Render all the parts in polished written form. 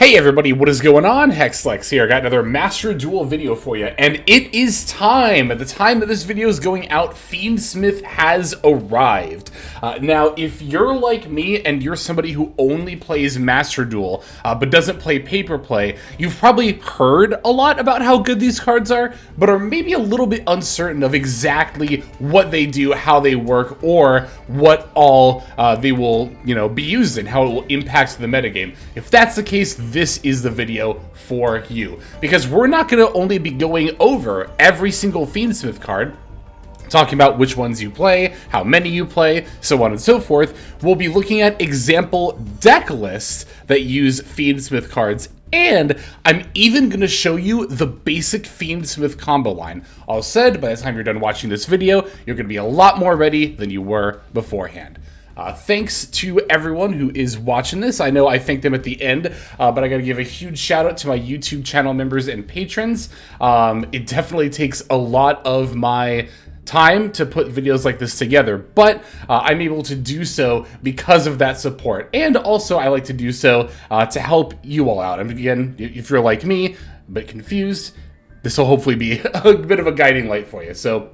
Hey everybody, what is going on? Hexlex here. I got another Master Duel video for you, and it is time. At the time that this video is going out, Fiendsmith has arrived. Now, if you're like me and you're somebody who only plays Master Duel, but doesn't play Paper Play, you've probably heard a lot about how good these cards are, but are maybe a little bit uncertain of exactly what they do, how they work, or what all they will, be used in, how it will impact the metagame. If that's the case, this is the video for you, because we're not going to only be going over every single Fiendsmith card, talking about which ones you play, how many you play, so on and so forth. We'll be looking at example deck lists that use Fiendsmith cards, and I'm even going to show you the basic Fiendsmith combo line. All said, by the time you're done watching this video, you're going to be a lot more ready than you were beforehand. Thanks to everyone who is watching this. I know I thank them at the end, but I gotta give a huge shout out to my YouTube channel members and patrons. It definitely takes a lot of my time to put videos like this together, but I'm able to do so because of that support. And also I like to do so to help you all out. And again, if you're like me, but confused, this will hopefully be a bit of a guiding light for you. So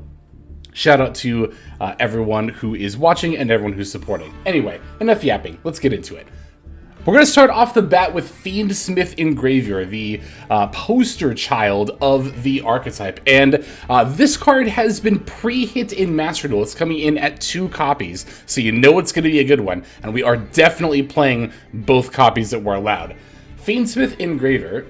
shout out to everyone who is watching and everyone who's supporting. Anyway, enough yapping. Let's get into it. We're going to start off the bat with Fiendsmith Engraver, the poster child of the archetype. And this card has been pre-hit in Master Duel. It's coming in at 2 copies, so you know it's going to be a good one. And we are definitely playing both copies that were allowed. Fiendsmith Engraver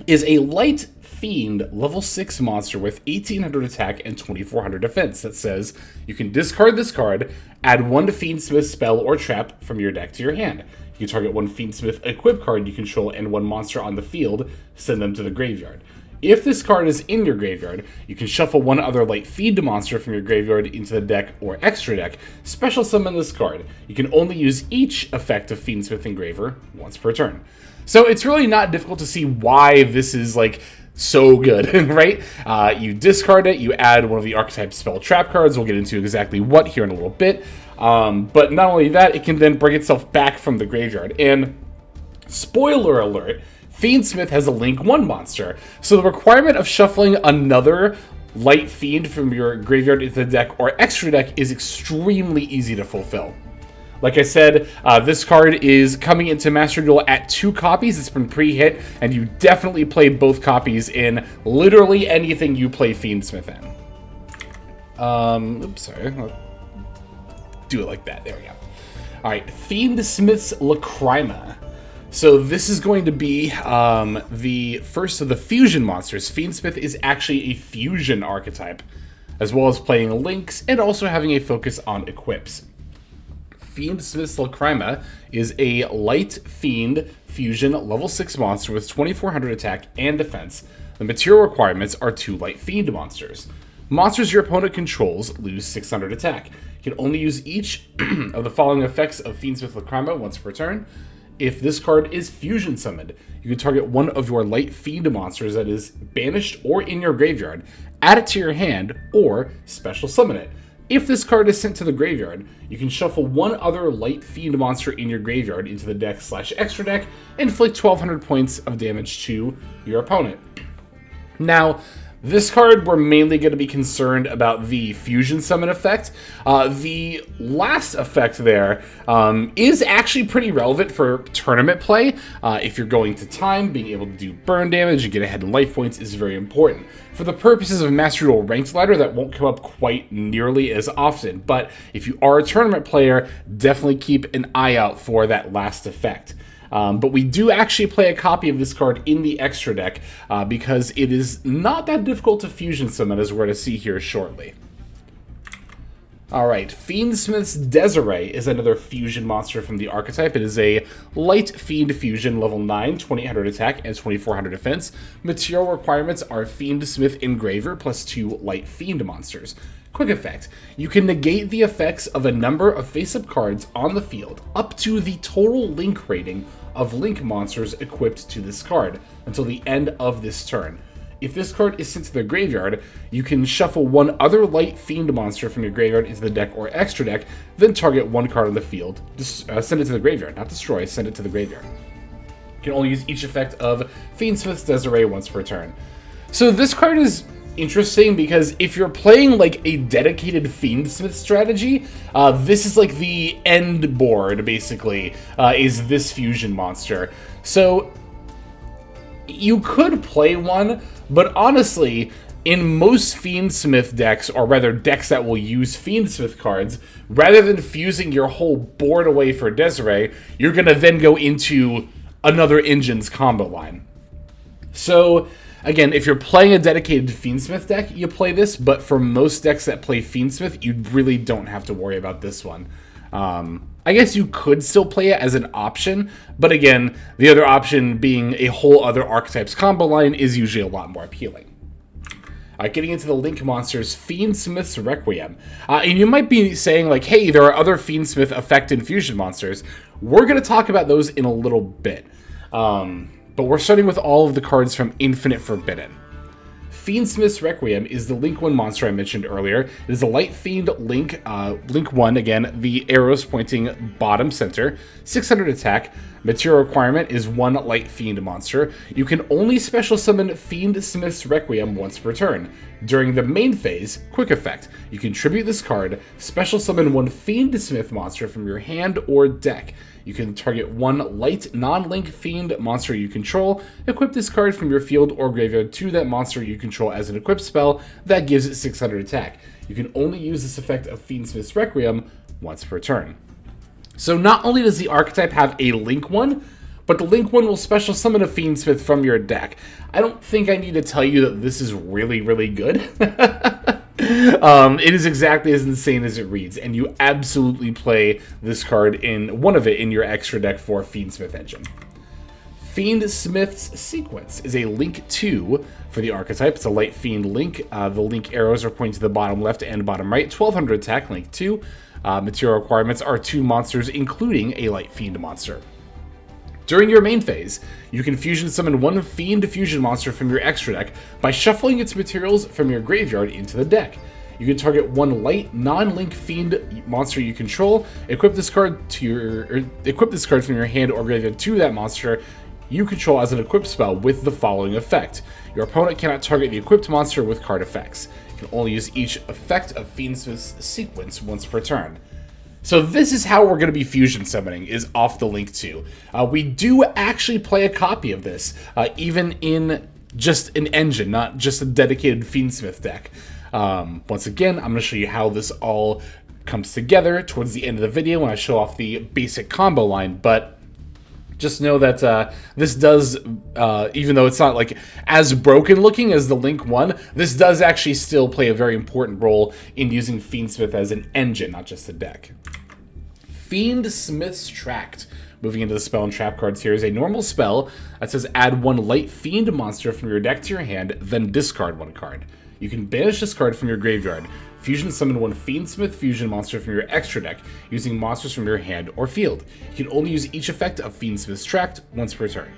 is a light Fiend level 6 monster with 1800 attack and 2400 defense that says you can discard this card, add 1 to Fiendsmith spell or trap from your deck to your hand. You can target 1 Fiendsmith equip card you control and 1 monster on the field, send them to the graveyard. If this card is in your graveyard, you can shuffle 1 other light fiend monster from your graveyard into the deck or extra deck, special summon this card. You can only use each effect of Fiendsmith Engraver once per turn. So it's really not difficult to see why this is like so good, right? You discard it, you add one of the archetype spell trap cards. We'll get into exactly what here in a little bit. But not only that, it can then bring itself back from the graveyard. And spoiler alert, Fiendsmith has a Link 1 monster. So the requirement of shuffling another light fiend from your graveyard into the deck or extra deck is extremely easy to fulfill. Like I said, this card is coming into Master Duel at 2 copies. It's been pre-hit, and you definitely play both copies in literally anything you play Fiendsmith in. Oops, sorry. I'll do it like that. There we go. All right, Fiendsmith's Lacrima. So this is going to be the first of the fusion monsters. Fiendsmith is actually a fusion archetype, as well as playing links and also having a focus on equips. Fiendsmith's Lacrima is a light fiend fusion level 6 monster with 2400 attack and defense. The material requirements are 2 light fiend monsters. Monsters your opponent controls lose 600 attack. You can only use each of the following effects of Fiendsmith Lacrima once per turn. If this card is fusion summoned, you can target 1 of your light fiend monsters that is banished or in your graveyard, add it to your hand, or special summon it. If this card is sent to the graveyard, you can shuffle 1 other light fiend monster in your graveyard into the deck / extra deck, and inflict 1200 points of damage to your opponent. Now, this card, we're mainly going to be concerned about the fusion summon effect. The last effect there is actually pretty relevant for tournament play. If you're going to time, being able to do burn damage and get ahead in life points is very important. For the purposes of Master Duel Ranked Ladder, that won't come up quite nearly as often, but if you are a tournament player, definitely keep an eye out for that last effect. But we do actually play a copy of this card in the extra deck because it is not that difficult to fusion summon, as we're going to see here shortly. Alright, Fiendsmith's Desiree is another fusion monster from the archetype. It is a light fiend fusion, level 9, 2800 attack, and 2400 defense. Material requirements are Fiendsmith Engraver plus 2 light fiend monsters. Quick effect. You can negate the effects of a number of face-up cards on the field up to the total link rating of link monsters equipped to this card until the end of this turn. If this card is sent to the graveyard, you can shuffle 1 other light fiend monster from your graveyard into the deck or extra deck, then target 1 card on the field. Send it to the graveyard, not destroy, send it to the graveyard. You can only use each effect of Fiendsmith's Desiree once per turn. So this card is interesting because if you're playing like a dedicated Fiendsmith strategy, this is like the end board, basically, is this fusion monster. So you could play one, but honestly, in most Fiendsmith decks, or rather decks that will use Fiendsmith cards, rather than fusing your whole board away for Desiree, you're going to then go into another engine's combo line. So again, if you're playing a dedicated Fiendsmith deck, you play this, but for most decks that play Fiendsmith, you really don't have to worry about this one. I guess you could still play it as an option, but again, the other option being a whole other archetypes combo line is usually a lot more appealing. Getting into the Link monsters, Fiendsmith's Requiem. And you might be saying, like, hey, there are other Fiendsmith effect and fusion monsters. We're going to talk about those in a little bit. But we're starting with all of the cards from Infinite Forbidden. Fiendsmith's Requiem is the Link 1 monster I mentioned earlier. It is a Light Fiend Link, Link 1, again, the arrows pointing bottom center, 600 attack. Material requirement is 1 Light Fiend monster. You can only special summon Fiendsmith's Requiem once per turn. During the main phase, quick effect, you can tribute this card, special summon 1 Fiendsmith monster from your hand or deck. You can target 1 light non-link fiend monster you control, equip this card from your field or graveyard to that monster you control as an equipped spell that gives it 600 attack. You can only use this effect of Fiendsmith's Requiem once per turn. So not only does the archetype have a Link 1, but the Link 1 will special summon a Fiendsmith from your deck. I don't think I need to tell you that this is really, really good. It is exactly as insane as it reads, and you absolutely play this card in one of it in your extra deck for Fiendsmith Engine. Fiendsmith's Sequence is a Link 2 for the archetype. It's a Light Fiend Link. The Link arrows are pointing to the bottom left and bottom right. 1200 attack, Link 2. Material requirements are 2 monsters, including a Light Fiend monster. During your main phase, you can fusion summon 1 Fiend fusion monster from your extra deck by shuffling its materials from your graveyard into the deck. You can target 1 light non-link Fiend monster you control, equip this card from your hand or graveyard to that monster you control as an equipped spell with the following effect. Your opponent cannot target the equipped monster with card effects. You can only use each effect of Fiendsmith's Sequence once per turn. So this is how we're going to be fusion summoning, is off the Link 2. We do actually play a copy of this, even in just an engine, not just a dedicated Fiendsmith deck. Once again, I'm going to show you how this all comes together towards the end of the video when I show off the basic combo line, but just know that this does, even though it's not like as broken looking as the Link 1, this does actually still play a very important role in using Fiendsmith as an engine, not just a deck. Fiendsmith's Tract. Moving into the spell and trap cards here is a normal spell that says add 1 Light Fiend monster from your deck to your hand, then discard 1 card. You can banish this card from your graveyard. Fusion summon 1 Fiendsmith fusion monster from your extra deck using monsters from your hand or field. You can only use each effect of Fiendsmith's Tract once per turn.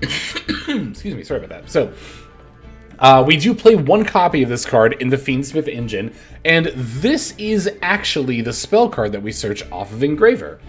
Excuse me, sorry about that. So, we do play 1 copy of this card in the Fiendsmith engine, and this is actually the spell card that we search off of Engraver.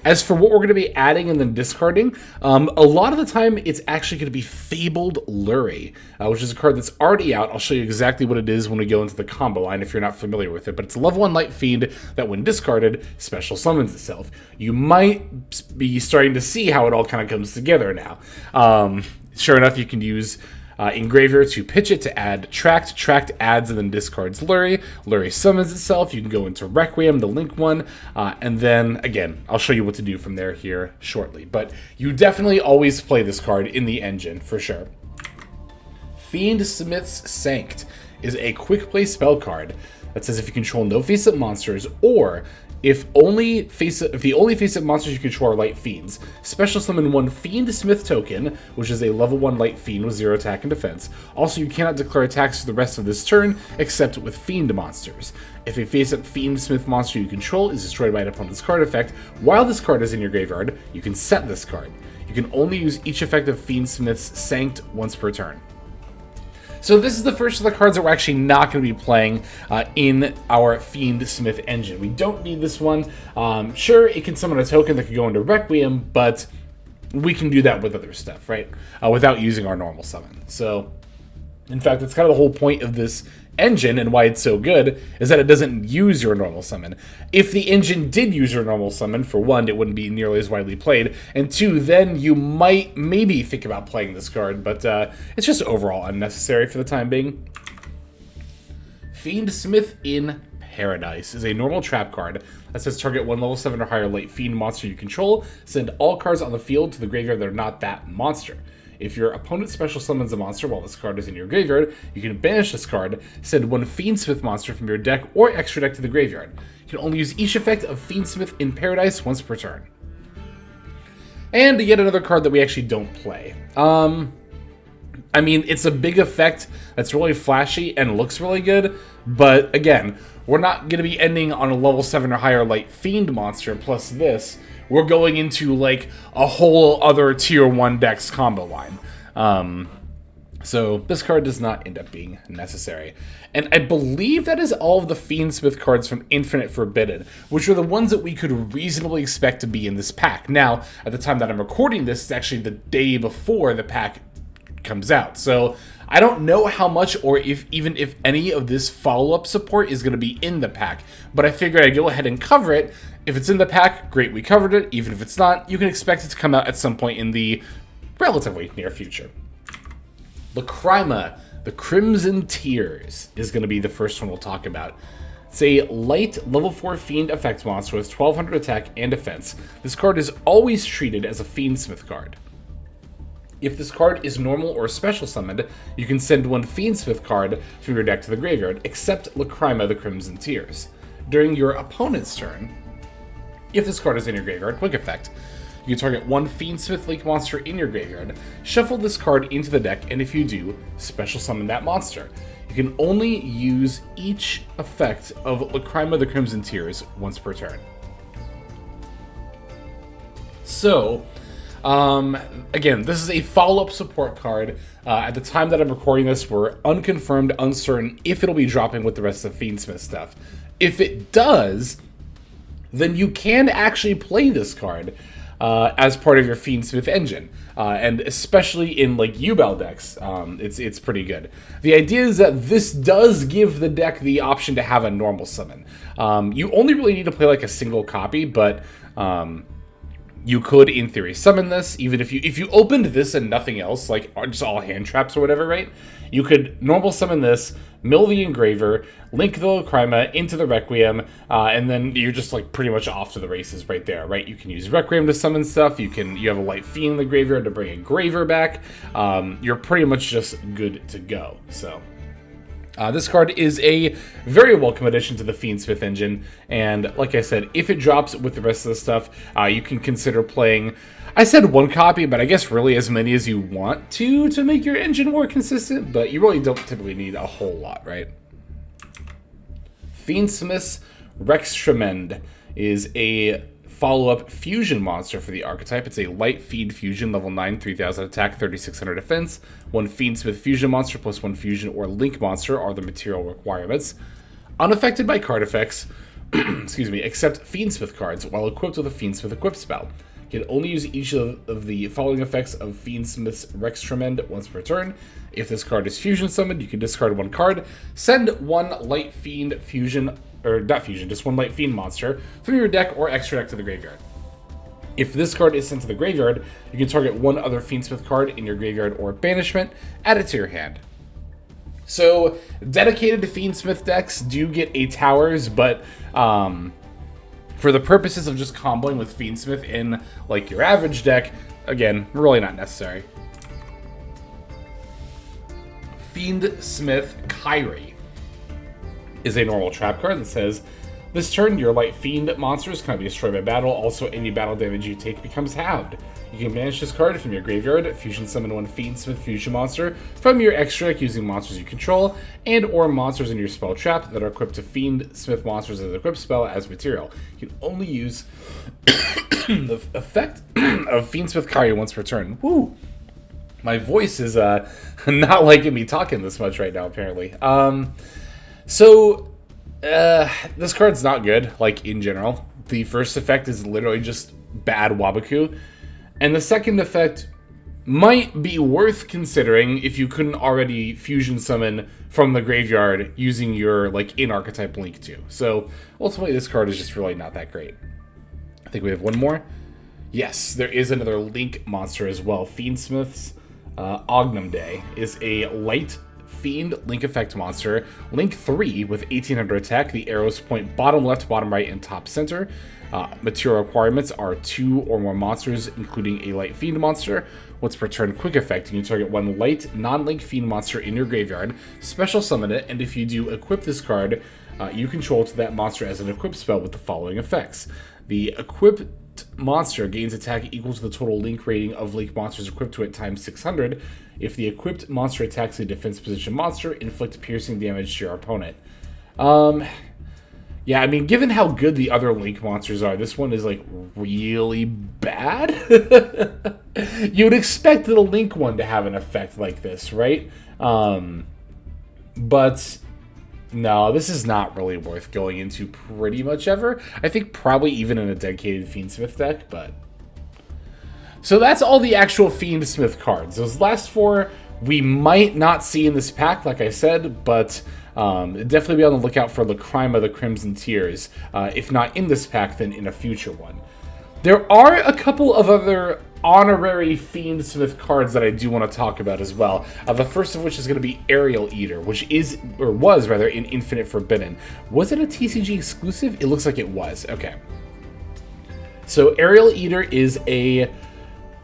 As for what we're going to be adding and then discarding, a lot of the time it's actually going to be Fabled Lurie, which is a card that's already out. I'll show you exactly what it is when we go into the combo line if you're not familiar with it, but it's a level 1 Light Fiend that when discarded, special summons itself. You might be starting to see how it all kind of comes together now. Sure enough, you can use Engraver to pitch it to add Tract. Tract adds and then discards Lurie. Lurie summons itself. You can go into Requiem, the Link 1, and then, again, I'll show you what to do from there here shortly. But you definitely always play this card in the engine, for sure. Fiendsmith's Sanct is a quick play spell card that says if you control no face-up monsters, or if the only face-up monsters you control are Light Fiends, special summon 1 Fiendsmith token, which is a level 1 Light Fiend with 0 attack and defense. Also, you cannot declare attacks for the rest of this turn, except with Fiend monsters. If a face-up Fiendsmith monster you control is destroyed by an opponent's card effect, while this card is in your graveyard, you can set this card. You can only use each effect of Fiendsmith's Sanct once per turn. So this is the first of the cards that we're actually not going to be playing in our Fiendsmith engine. We don't need this one. Sure, it can summon a token that could go into Requiem, but we can do that with other stuff, right? Without using our normal summon. So, in fact, that's kind of the whole point of this engine and why it's so good, is that it doesn't use your normal summon. If the engine did use your normal summon, for one, it wouldn't be nearly as widely played, and two, then you might maybe think about playing this card, but it's just overall unnecessary for the time being. Fiendsmith in Paradise is a normal trap card that says target one level 7 or higher light fiend monster you control, send all cards on the field to the graveyard that are not that monster. If your opponent special summons a monster while this card is in your graveyard, you can banish this card, send one Fiendsmith monster from your deck or extra deck to the graveyard. You can only use each effect of Fiendsmith in Paradise once per turn. And yet another card that we actually don't play. I mean, it's a big effect that's really flashy and looks really good, but again, we're not going to be ending on a level 7 or higher light fiend monster plus this. We're going into, like, a whole other tier 1 decks combo line. So this card does not end up being necessary. And I believe that is all of the Fiendsmith cards from Infinite Forbidden, which are the ones that we could reasonably expect to be in this pack. Now, at the time that I'm recording this, it's actually the day before the pack comes out. So I don't know how much or even if any of this follow-up support is going to be in the pack, but I figured I'd go ahead and cover it. If it's in the pack, great, we covered it. Even if it's not, you can expect it to come out at some point in the relatively near future. Lacrima, the Crimson Tears, is going to be the first one we'll talk about. It's a light level 4 fiend effect monster with 1200 attack and defense. This card is always treated as a Fiendsmith card. If this card is normal or special summoned, you can send one Fiendsmith card from your deck to the graveyard, except Lacrima, the Crimson Tears. During your opponent's turn, if this card is in your graveyard, quick effect, you can target one Fiendsmith Link monster in your graveyard, shuffle this card into the deck, and if you do, special summon that monster. You can only use each effect of Lacrima, the Crimson Tears once per turn. So, again, this is a follow-up support card. At the time that I'm recording this, we're unconfirmed, uncertain if it'll be dropping with the rest of the Fiendsmith stuff. If it does, then you can actually play this card as part of your Fiendsmith engine. And especially in, like, Duel decks, it's pretty good. The idea is that this does give the deck the option to have a normal summon. You only really need to play, like, a single copy, but you could, in theory, summon this, even if you opened this and nothing else, like just all hand traps or whatever, right? You could normal summon this, mill the Engraver, link the Lacrima into the Requiem, and then you're just like pretty much off to the races right there, right? You can use Requiem to summon stuff, you have a Light Fiend in the graveyard to bring Engraver back, you're pretty much just good to go, so... this card is a very welcome addition to the Fiendsmith engine, and like I said, if it drops with the rest of the stuff, you can consider playing, I said one copy, but I guess really as many as you want to make your engine more consistent, but you really don't typically need a whole lot, right? Fiendsmith's Rextremend is a follow-up fusion monster for the archetype. It's a light fiend fusion, level 9, 3000 attack, 3600 defense. One Fiendsmith fusion monster plus one fusion or link monster are the material requirements. Unaffected by card effects, excuse me, except Fiendsmith cards while equipped with a Fiendsmith equip spell. You can only use each of the following effects of Fiendsmith's Rextremend once per turn. If this card is fusion summoned, you can discard one card, send one light fiend fusion, or not fusion, just one light fiend monster from your deck or extra deck to the graveyard. If this card is sent to the graveyard, you can target one other Fiendsmith card in your graveyard or banishment, add it to your hand. So, dedicated to Fiendsmith decks do get 8 towers, but for the purposes of just comboing with Fiendsmith in like your average deck, again, really not necessary. Fiendsmith Kyrie is a normal trap card that says, this turn, your light fiend monsters cannot be destroyed by battle. Also, any battle damage you take becomes halved. You can banish this card from your graveyard, fusion summon one Fiendsmith fusion monster from your extra deck using monsters you control, and or monsters in your spell trap that are equipped to Fiendsmith monsters as an equipped spell as material. You can only use the effect of Fiendsmith Kyrie once per turn. Woo! My voice is not liking me talking this much right now, apparently. This card's not good, like, in general. The first effect is literally just bad Wabaku. And the second effect might be worth considering if you couldn't already fusion summon from the graveyard using your like in-archetype Link 2. So ultimately this card is just really not that great. I think we have one more. Yes, there is another Link monster as well. Fiendsmith's Ognum Day is a light Fiend Link effect monster. Link 3 with 1800 attack. The arrows point bottom left, bottom right, and top center. Material requirements are 2 or more monsters, including a light Fiend monster. Once per turn, quick effect. You can target one light, non-Link Fiend monster in your graveyard, special summon it, and if you do equip this card, you control to that monster as an equip spell with the following effects. The equipped monster gains attack equal to the total Link rating of Link monsters equipped to it times 600. If the equipped monster attacks a defense position monster, inflict piercing damage to your opponent. Yeah, I mean, given how good the other Link monsters are, this one is, like, really bad. You would expect the Link one to have an effect like this, right? But no, this is not really worth going into pretty much ever. I think probably even in a dedicated Fiendsmith deck, but... So that's all the actual Fiendsmith cards. Those last 4 we might not see in this pack, like I said, but definitely be on the lookout for the Crime of the Crimson Tears. If not in this pack, then in a future one. There are a couple of other honorary Fiendsmith cards that I do want to talk about as well. The first of which is going to be Aerial Eater, which is, or was rather, in Infinite Forbidden. Was it a TCG exclusive? It looks like it was. Okay. So Aerial Eater is a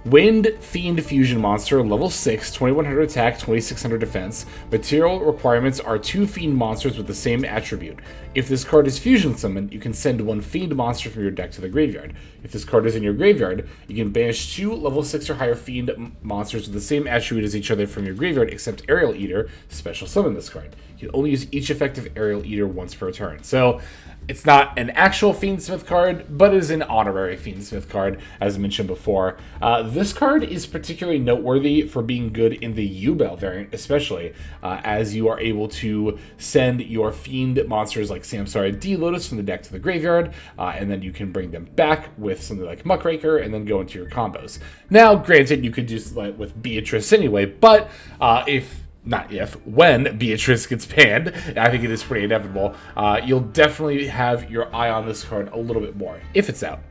Wind Fiend Fusion monster, level 6, 2100 attack, 2600 defense. Material requirements are 2 Fiend monsters with the same attribute. If this card is fusion summoned, you can send 1 Fiend monster from your deck to the graveyard. If this card is in your graveyard, you can banish 2 level 6 or higher Fiend monsters with the same attribute as each other from your graveyard, except Aerial Eater. Special summon this card. You can only use each effective Aerial Eater once per turn. So it's not an actual Fiendsmith card, but it is an honorary Fiendsmith card, as mentioned before. This card is particularly noteworthy for being good in the Ubel variant, especially, as you are able to send your Fiend monsters like Samsara D-Lotus from the deck to the graveyard, and then you can bring them back with something like Muckraker, and then go into your combos. Now, granted, you could do that with Beatrice anyway, but when Beatrice gets banned, I think it is pretty inevitable, you'll definitely have your eye on this card a little bit more, if it's out.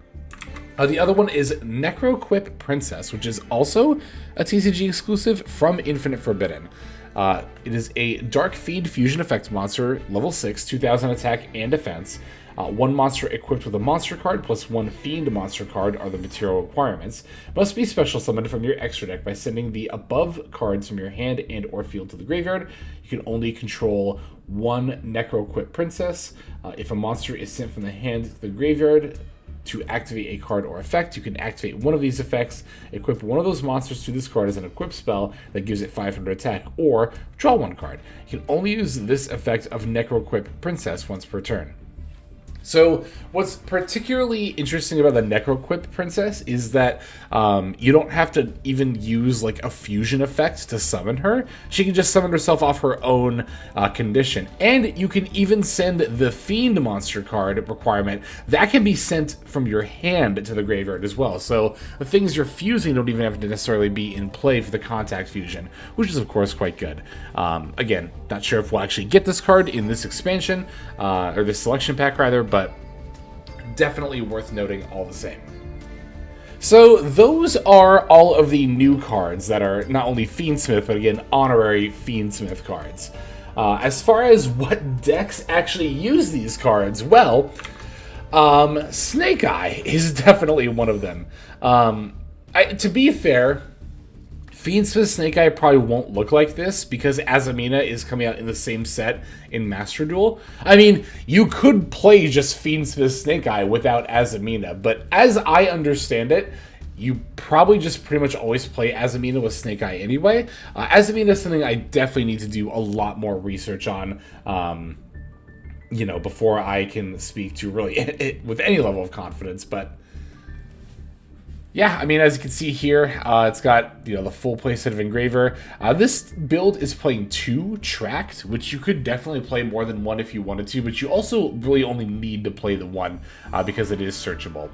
The other one is Necroquip Princess, which is also a TCG exclusive from Infinite Forbidden. It is a Dark Fiend Fusion Effect monster, level 6, 2000 attack and defense. 1 monster equipped with a monster card plus 1 Fiend monster card are the material requirements. Must be special summoned from your extra deck by sending the above cards from your hand and or field to the graveyard. You can only control 1 Necroquip Princess. If a monster is sent from the hand to the graveyard to activate a card or effect, you can activate one of these effects, equip one of those monsters to this card as an equip spell that gives it 500 attack, or draw 1 card. You can only use this effect of Necroquip Princess once per turn. So what's particularly interesting about the Necroquip Princess is that you don't have to even use like a fusion effect to summon her. She can just summon herself off her own condition. And you can even send the Fiend monster card requirement. That can be sent from your hand to the graveyard as well. So the things you're fusing don't even have to necessarily be in play for the contact fusion, which is of course quite good. Again, not sure if we'll actually get this card in this expansion, or this selection pack rather, but definitely worth noting all the same. So those are all of the new cards that are not only Fiendsmith, but again, honorary Fiendsmith cards. As far as what decks actually use these cards, well, Snake Eye is definitely one of them. To be fair, Fiendsmith Snake Eye probably won't look like this because Azamina is coming out in the same set in Master Duel. I mean, you could play just Fiendsmith Snake Eye without Azamina, but as I understand it, you probably just pretty much always play Azamina with Snake Eye anyway. Azamina is something I definitely need to do a lot more research on, before I can speak to really with any level of confidence, but yeah, I mean, as you can see here, it's got, the full playset of Engraver. This build is playing 2 tracked, which you could definitely play more than 1 if you wanted to, but you also really only need to play the 1 because it is searchable.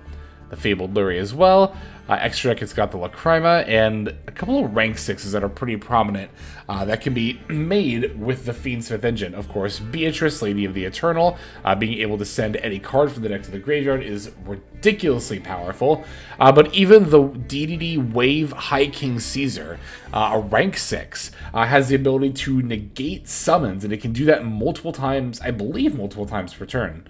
The Fabled Lurie as well. Extra deck, it's got the Lacrima and a couple of rank 6s that are pretty prominent that can be made with the Fiendsmith engine. Of course, Beatrice, Lady of the Eternal, being able to send any card from the deck to the graveyard is ridiculously powerful. But even the DDD Wave High King Caesar, a rank 6, has the ability to negate summons, and it can do that multiple times, I believe multiple times per turn.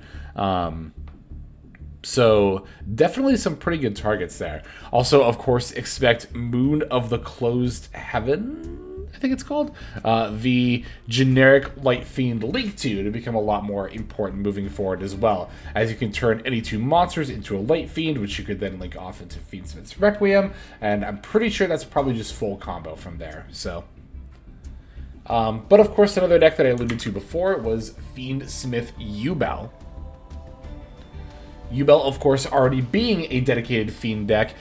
So definitely some pretty good targets there. Also, of course, expect Moon of the Closed Heaven, I think it's called, the generic Light Fiend Link to become a lot more important moving forward as well, as you can turn any 2 monsters into a Light Fiend, which you could then link off into Fiendsmith's Requiem, and I'm pretty sure that's probably just full combo from there. So, but of course, another deck that I alluded to before was Fiendsmith Yubel. Yubel, of course, already being a dedicated Fiend deck,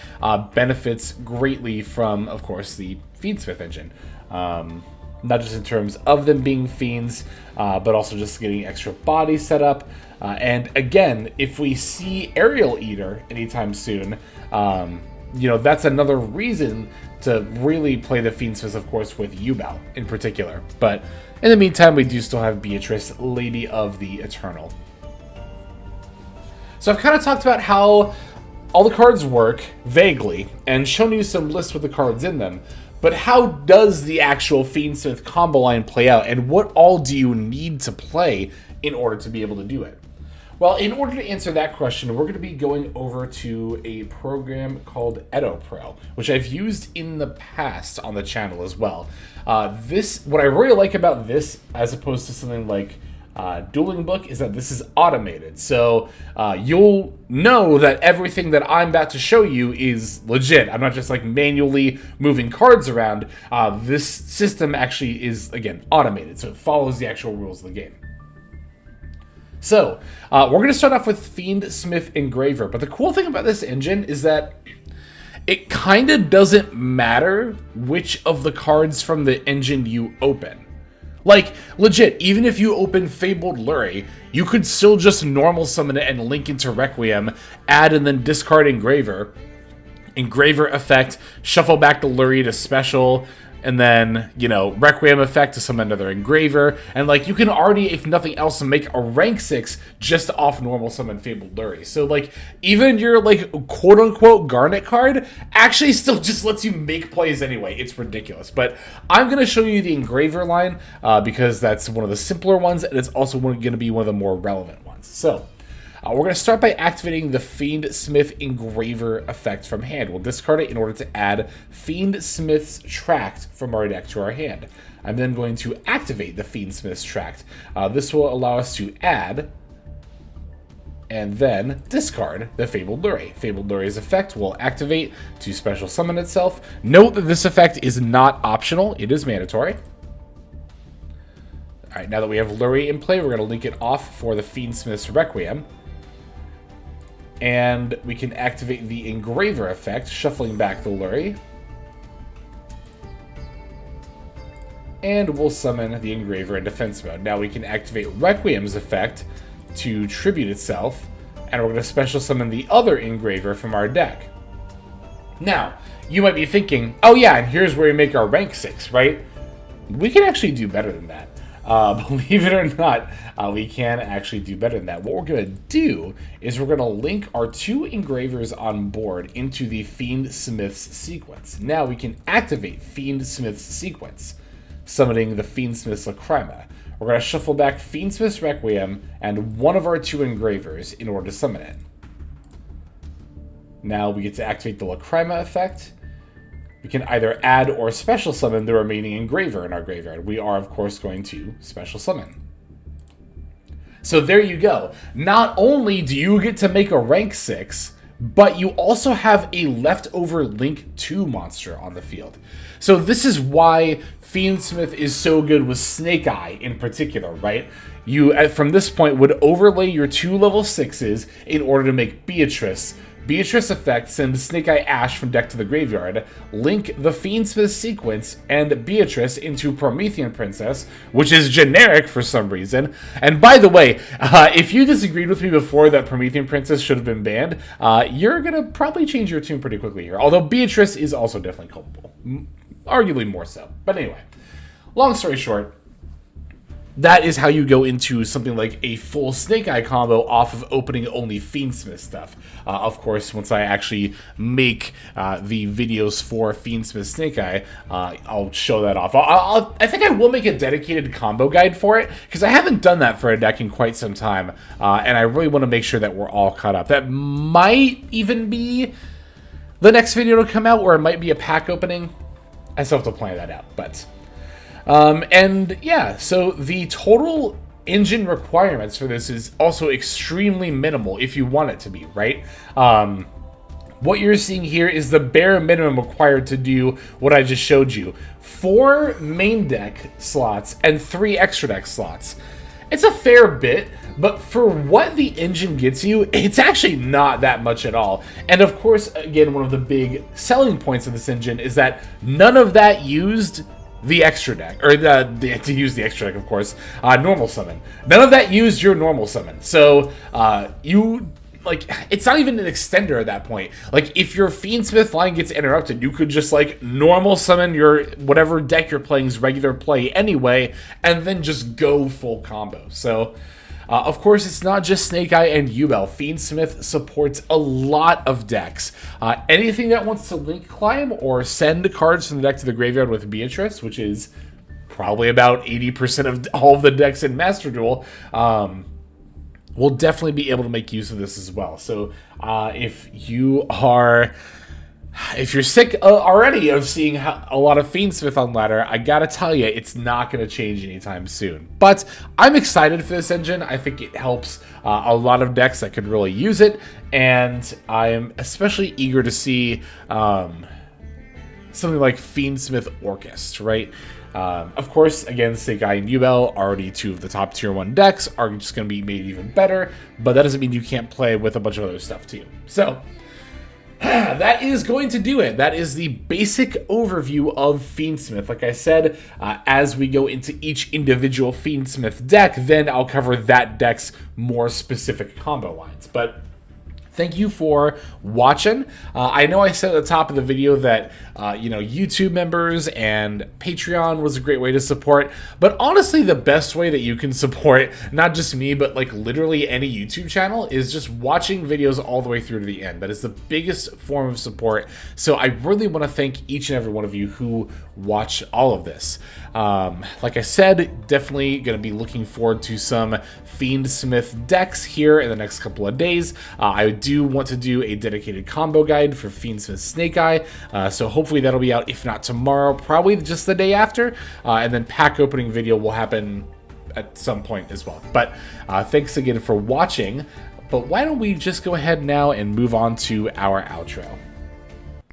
benefits greatly from, of course, the Fiendsmith engine. Not just in terms of them being Fiends, but also just getting extra bodies set up. And again, if we see Aerial Eater anytime soon, you know, that's another reason to really play the Fiendsmith, of course, with Yubel in particular. But in the meantime, we do still have Beatrice, Lady of the Eternal. So I've kind of talked about how all the cards work vaguely and shown you some lists with the cards in them, but how does the actual Fiendsmith combo line play out, and what all do you need to play in order to be able to do it? Well, in order to answer that question, we're going to be going over to a program called EdoPro, which I've used in the past on the channel as well. What I really like about this, as opposed to something like Dueling Book, is that this is automated. So you'll know that everything that I'm about to show you is legit. I'm not just like manually moving cards around. This system actually is, again, automated, so it follows the actual rules of the game. So we're going to start off with Fiendsmith Engraver, but the cool thing about this engine is that it kind of doesn't matter which of the cards from the engine you open. Like, legit, even if you open Fabled Lurie, you could still just normal summon it and link into Requiem, add and then discard Engraver. Engraver effect, shuffle back the Lurie to special, and then, you know, Requiem effect to summon another Engraver. And, like, you can already, if nothing else, make a rank 6 just off normal summon Fabled Lurie. So, like, even your, like, quote-unquote Garnet card actually still just lets you make plays anyway. It's ridiculous. But I'm going to show you the Engraver line because that's one of the simpler ones, and it's also going to be one of the more relevant ones. So, we're going to start by activating the Fiendsmith Engraver effect from hand. We'll discard it in order to add Fiendsmith's Tract from our deck to our hand. I'm then going to activate the Fiendsmith's Tract. This will allow us to add and then discard the Fabled Lurie. Fabled Lurie's effect will activate to special summon itself. Note that this effect is not optional, it is mandatory. Alright, now that we have Lurie in play, we're going to link it off for the Fiendsmith's Requiem. And we can activate the Engraver effect, shuffling back the Lurie. And we'll summon the Engraver in defense mode. Now we can activate Requiem's effect to tribute itself, and we're going to special summon the other Engraver from our deck. Now, you might be thinking, oh yeah, and here's where we make our rank 6, right? We can actually do better than that. Believe it or not, we can actually do better than that. What we're going to do is we're going to link our 2 Engravers on board into the Fiendsmith's sequence. Now we can activate Fiendsmith's sequence, summoning the Fiendsmith's Lacrima. We're going to shuffle back Fiendsmith's Requiem and one of our 2 Engravers in order to summon it. Now we get to activate the Lacrima effect. We can either add or special summon the remaining Engraver in our graveyard. We are, of course, going to special summon. So there you go. Not only do you get to make a rank 6, but you also have a leftover Link 2 monster on the field. So this is why Fiendsmith is so good with Snake Eye in particular, right? You, from this point, would overlay your 2 level 6s in order to make Beatrice, Beatrice effect send Snake Eye Ash from deck to the graveyard, link the Fiendsmith sequence and Beatrice into Promethean Princess, which is generic for some reason. And by the way, if you disagreed with me before that Promethean Princess should have been banned, you're going to probably change your tune pretty quickly here. Although Beatrice is also definitely culpable. Arguably more so. But anyway, long story short, that is how you go into something like a full Snake Eye combo off of opening only Fiendsmith stuff. Of course, once I actually make the videos for Fiendsmith Snake Eye, I'll show that off. I think I will make a dedicated combo guide for it, because I haven't done that for a deck in quite some time, and I really want to make sure that we're all caught up. That might even be the next video to come out, or it might be a pack opening. I still have to plan that out, but... and yeah, so the total engine requirements for this is also extremely minimal if you want it to be, right? What you're seeing here is the bare minimum required to do what I just showed you. 4 main deck slots and 3 extra deck slots. It's a fair bit, but for what the engine gets you, it's actually not that much at all. And of course, again, one of the big selling points of this engine is that none of that used the extra deck, or to use the extra deck, of course, normal summon. None of that used your normal summon. So you, like, it's not even an extender at that point. Like, if your Fiendsmith line gets interrupted, you could just, like, normal summon your whatever deck you're playing's regular play anyway, and then just go full combo. So... of course, it's not just Snake Eye and Duel. Fiendsmith supports a lot of decks. Anything that wants to link climb or send cards from the deck to the graveyard with Beatrice, which is probably about 80% of all of the decks in Master Duel, will definitely be able to make use of this as well. So if you're sick already of seeing a lot of Fiendsmith on ladder, I gotta tell you, it's not gonna change anytime soon. But I'm excited for this engine. I think it helps a lot of decks that could really use it, and I'm especially eager to see something like Fiendsmith Orchest, right? Of course, again, Snake Eye and Duel, already 2 of the top tier 1 decks, are just gonna be made even better, but that doesn't mean you can't play with a bunch of other stuff too. So... that is going to do it. That is the basic overview of Fiendsmith. Like I said, as we go into each individual Fiendsmith deck, then I'll cover that deck's more specific combo lines. But thank you for watching. I know I said at the top of the video that, YouTube members and Patreon was a great way to support, but honestly, the best way that you can support, not just me, but like literally any YouTube channel, is just watching videos all the way through to the end. That is the biggest form of support. So I really want to thank each and every one of you who watch all of this. Like I said, definitely going to be looking forward to some Fiendsmith decks here in the next couple of days. I do want to do a dedicated combo guide for Fiendsmith Snake Eye, so hopefully that'll be out, if not tomorrow, probably just the day after, and then pack opening video will happen at some point as well. But thanks again for watching, but why don't we just go ahead now and move on to our outro.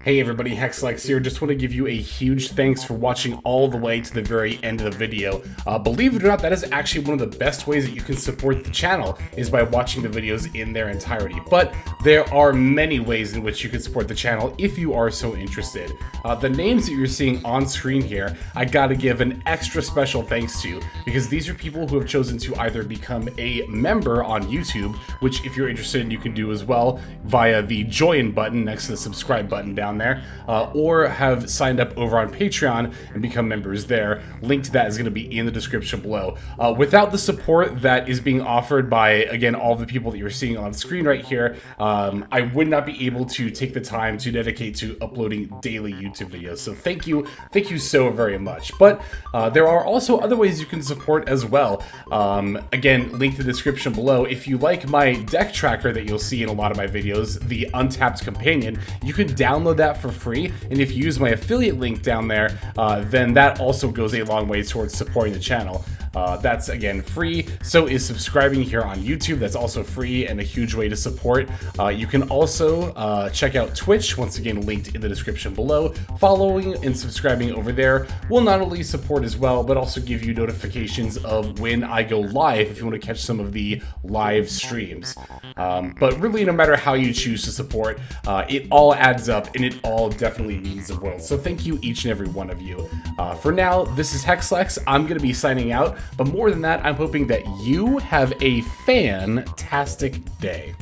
Hey everybody, Hexlex here. Just want to give you a huge thanks for watching all the way to the very end of the video. Believe it or not, that is actually one of the best ways that you can support the channel, is by watching the videos in their entirety. But there are many ways in which you can support the channel if you are so interested. The names that you're seeing on screen here, I gotta give an extra special thanks to, because these are people who have chosen to either become a member on YouTube, which if you're interested in, you can do as well via the join button next to the subscribe button down there, or have signed up over on Patreon and become members there. Link to that is going to be in the description below. Without the support that is being offered by, again, all the people that you're seeing on screen right here, I would not be able to take the time to dedicate to uploading daily YouTube videos. So thank you so very much. But there are also other ways you can support as well. Again, link to the description below. If you like my deck tracker that you'll see in a lot of my videos, the Untapped Companion, you can download that for free, and if you use my affiliate link down there, then that also goes a long way towards supporting the channel. That's, again, free. So is subscribing here on YouTube. That's also free and a huge way to support. You can also check out Twitch, once again linked in the description below. Following and subscribing over there will not only support as well, but also give you notifications of when I go live if you want to catch some of the live streams. But really, no matter how you choose to support, it all adds up and it all definitely means the world. So thank you, each and every one of you. For now, this is Hexlex. I'm going to be signing out, but more than that, I'm hoping that you have a fantastic day.